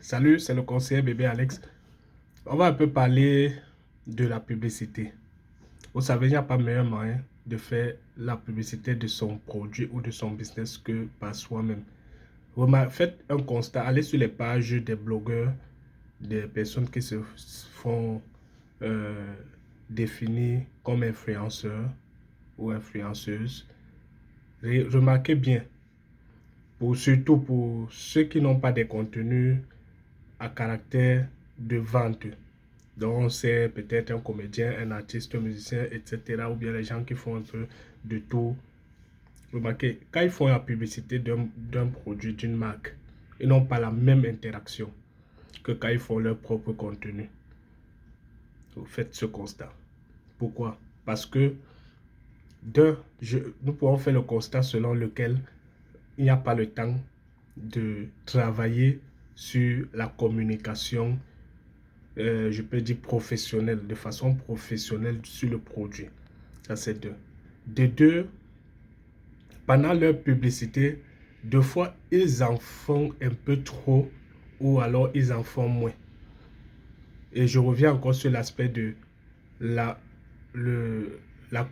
Salut, c'est le conseiller bébé Alex. On va un peu parler de la publicité. Vous savez, il n'y a pas meilleur moyen de faire la publicité de son produit ou de son business que par soi-même. Faites un constat, allez sur les pages des blogueurs, des personnes qui se font euh, définir comme influenceurs ou influenceuses. Remarquez bien, surtout pour ceux qui n'ont pas des contenus à caractère de vente. Donc, c'est peut-être un comédien, un artiste, un musicien, etc. Ou bien les gens qui font un peu de tout. Remarquez, quand ils font la publicité d'un produit, d'une marque, ils n'ont pas la même interaction que quand ils font leur propre contenu. Vous faites ce constat. Pourquoi? Parce que nous pouvons faire le constat selon lequel il n'y a pas le temps de travailler sur la communication, je peux dire professionnelle, de façon professionnelle sur le produit. Ça, c'est deux. De deux, pendant leur publicité, deux fois, ils en font un peu trop ou alors ils en font moins. Et je reviens encore sur l'aspect de la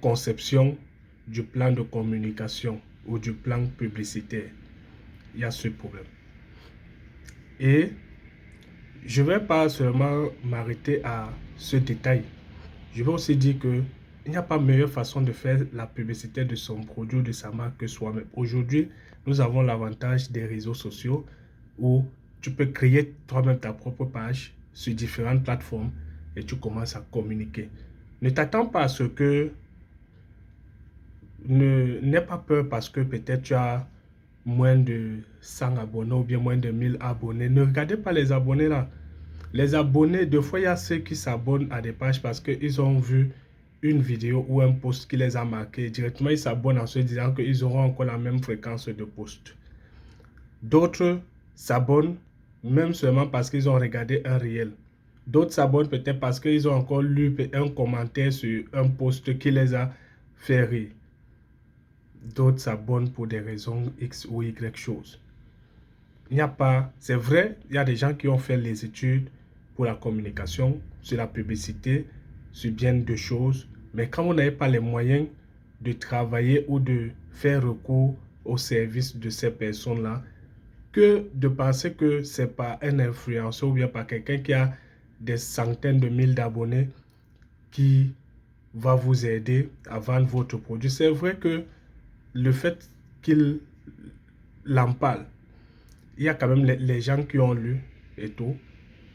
conception du plan de communication ou du plan publicitaire. Il y a ce problème. Et je ne vais pas seulement m'arrêter à ce détail. Je vais aussi dire que il n'y a pas meilleure façon de faire la publicité de son produit ou de sa marque que soi-même. Aujourd'hui, nous avons l'avantage des réseaux sociaux où tu peux créer toi-même ta propre page sur différentes plateformes et tu commences à communiquer. Ne t'attends pas à ce que... N'aie pas peur parce que peut-être tu as moins de 100 abonnés ou bien moins de 1000 abonnés. Ne regardez pas les abonnés là. Les abonnés, des fois, il y a ceux qui s'abonnent à des pages parce qu'ils ont vu une vidéo ou un post qui les a marqués. Directement, ils s'abonnent en se disant qu'ils auront encore la même fréquence de post. D'autres s'abonnent même seulement parce qu'ils ont regardé un réel. D'autres s'abonnent peut-être parce qu'ils ont encore lu un commentaire sur un post qui les a fait rire. D'autres s'abonnent pour des raisons X ou Y choses. Il n'y a pas, c'est vrai, il y a des gens qui ont fait les études pour la communication, sur la publicité, sur bien de choses. Mais quand on n'avait pas les moyens de travailler ou de faire recours au service de ces personnes-là, que de penser que c'est pas un influenceur ou bien pas quelqu'un qui a des centaines de mille d'abonnés qui va vous aider à vendre votre produit. C'est vrai que le fait qu'il en parle, il y a quand même les gens qui ont lu et tout.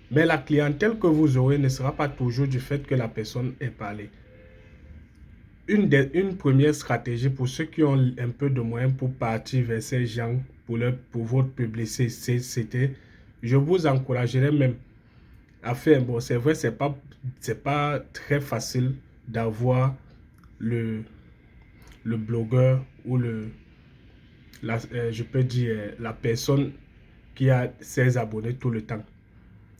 Mais la clientèle que vous aurez ne sera pas toujours du fait que la personne ait parlé. Une première stratégie pour ceux qui ont un peu de moyens pour partir vers ces gens, pour votre publicité, c'était, je vous encouragerais même à faire, bon c'est vrai, c'est pas très facile d'avoir le blogueur ou je peux dire la personne qui a ses abonnés tout le temps.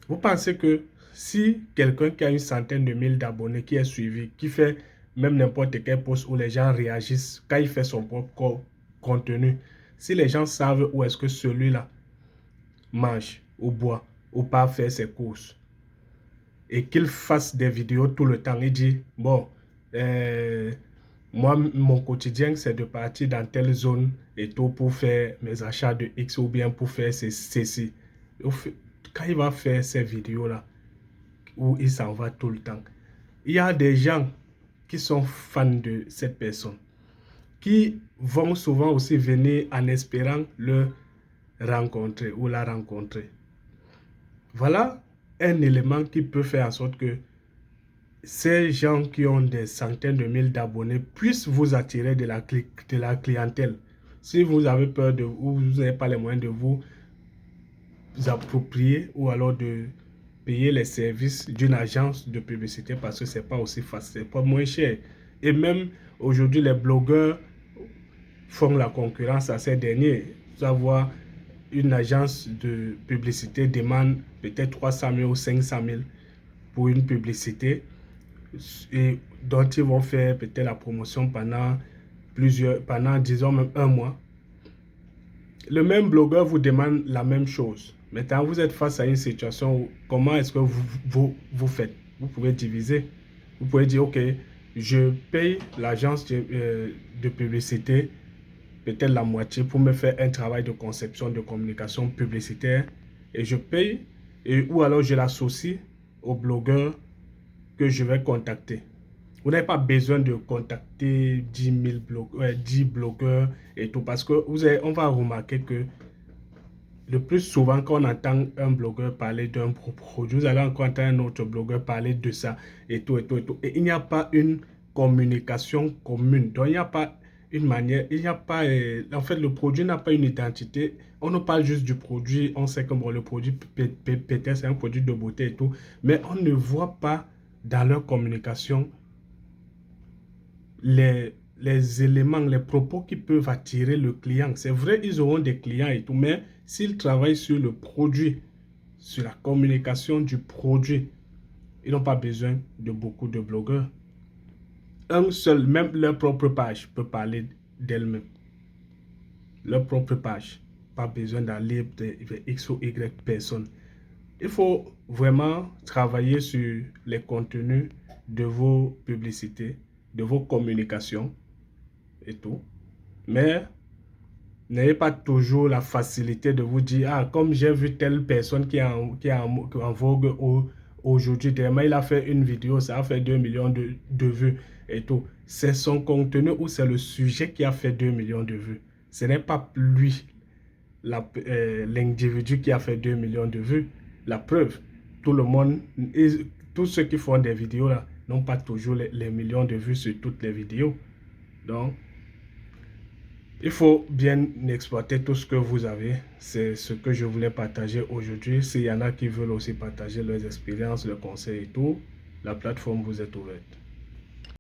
Vous pensez que si quelqu'un qui a une centaine de mille d'abonnés, qui est suivi, qui fait même n'importe quel post où les gens réagissent, quand il fait son propre contenu, si les gens savent où est-ce que celui-là mange ou boit ou pas faire ses courses, et qu'il fasse des vidéos tout le temps, il dit, bon, moi, mon quotidien, c'est de partir dans telle zone et tout pour faire mes achats de X ou bien pour faire ceci. Quand il va faire ces vidéos-là, où il s'en va tout le temps, il y a des gens qui sont fans de cette personne, qui vont souvent aussi venir en espérant le rencontrer ou la rencontrer. Voilà un élément qui peut faire en sorte que ces gens qui ont des centaines de mille d'abonnés puissent vous attirer de la clientèle. Si vous avez peur ou vous n'avez pas les moyens de vous approprier ou alors de payer les services d'une agence de publicité parce que c'est pas aussi facile, c'est pas moins cher. Et même aujourd'hui, les blogueurs font la concurrence à ces derniers. Savoir une agence de publicité demande peut-être 300 000 ou 500 000 pour une publicité et dont ils vont faire peut-être la promotion pendant disons même un mois. Le même blogueur vous demande la même chose. Maintenant, vous êtes face à une situation où, comment est-ce que vous faites? Vous pouvez diviser. Vous pouvez dire, OK, je paye l'agence de publicité peut-être la moitié pour me faire un travail de conception de communication publicitaire et je paye, ou alors je l'associe au blogueur que je vais contacter. Vous n'avez pas besoin de contacter 10 blogueurs et tout parce que on va remarquer que le plus souvent quand on entend un blogueur parler d'un produit, vous allez encore entendre un autre blogueur parler de ça et tout et tout et tout. Et il n'y a pas une communication commune. Donc il n'y a pas une manière, il n'y a pas, en fait le produit n'a pas une identité. On ne parle juste du produit, on sait que bon, le produit peut-être c'est un produit de beauté et tout, mais on ne voit pas dans leur communication les éléments, les propos qui peuvent attirer le client. C'est vrai, ils auront des clients et tout, mais s'ils travaillent sur le produit, sur la communication du produit, ils n'ont pas besoin de beaucoup de blogueurs. Un seul, même leur propre page peut parler d'elle-même. Leur propre page. Pas besoin d'aller de X ou Y personnes. Il faut vraiment travailler sur les contenus de vos publicités, de vos communications et tout. Mais n'ayez pas toujours la facilité de vous dire, ah, comme j'ai vu telle personne qui est en vogue aujourd'hui, tellement il a fait une vidéo, ça a fait 2 millions de vues et tout. C'est son contenu ou c'est le sujet qui a fait 2 millions de vues. Ce n'est pas lui, l'individu qui a fait 2 millions de vues. La preuve, tout le monde, tous ceux qui font des vidéos là, n'ont pas toujours les millions de vues sur toutes les vidéos. Donc, il faut bien exploiter tout ce que vous avez. C'est ce que je voulais partager aujourd'hui. S'il y en a qui veulent aussi partager leurs expériences, leurs conseils et tout, la plateforme vous est ouverte.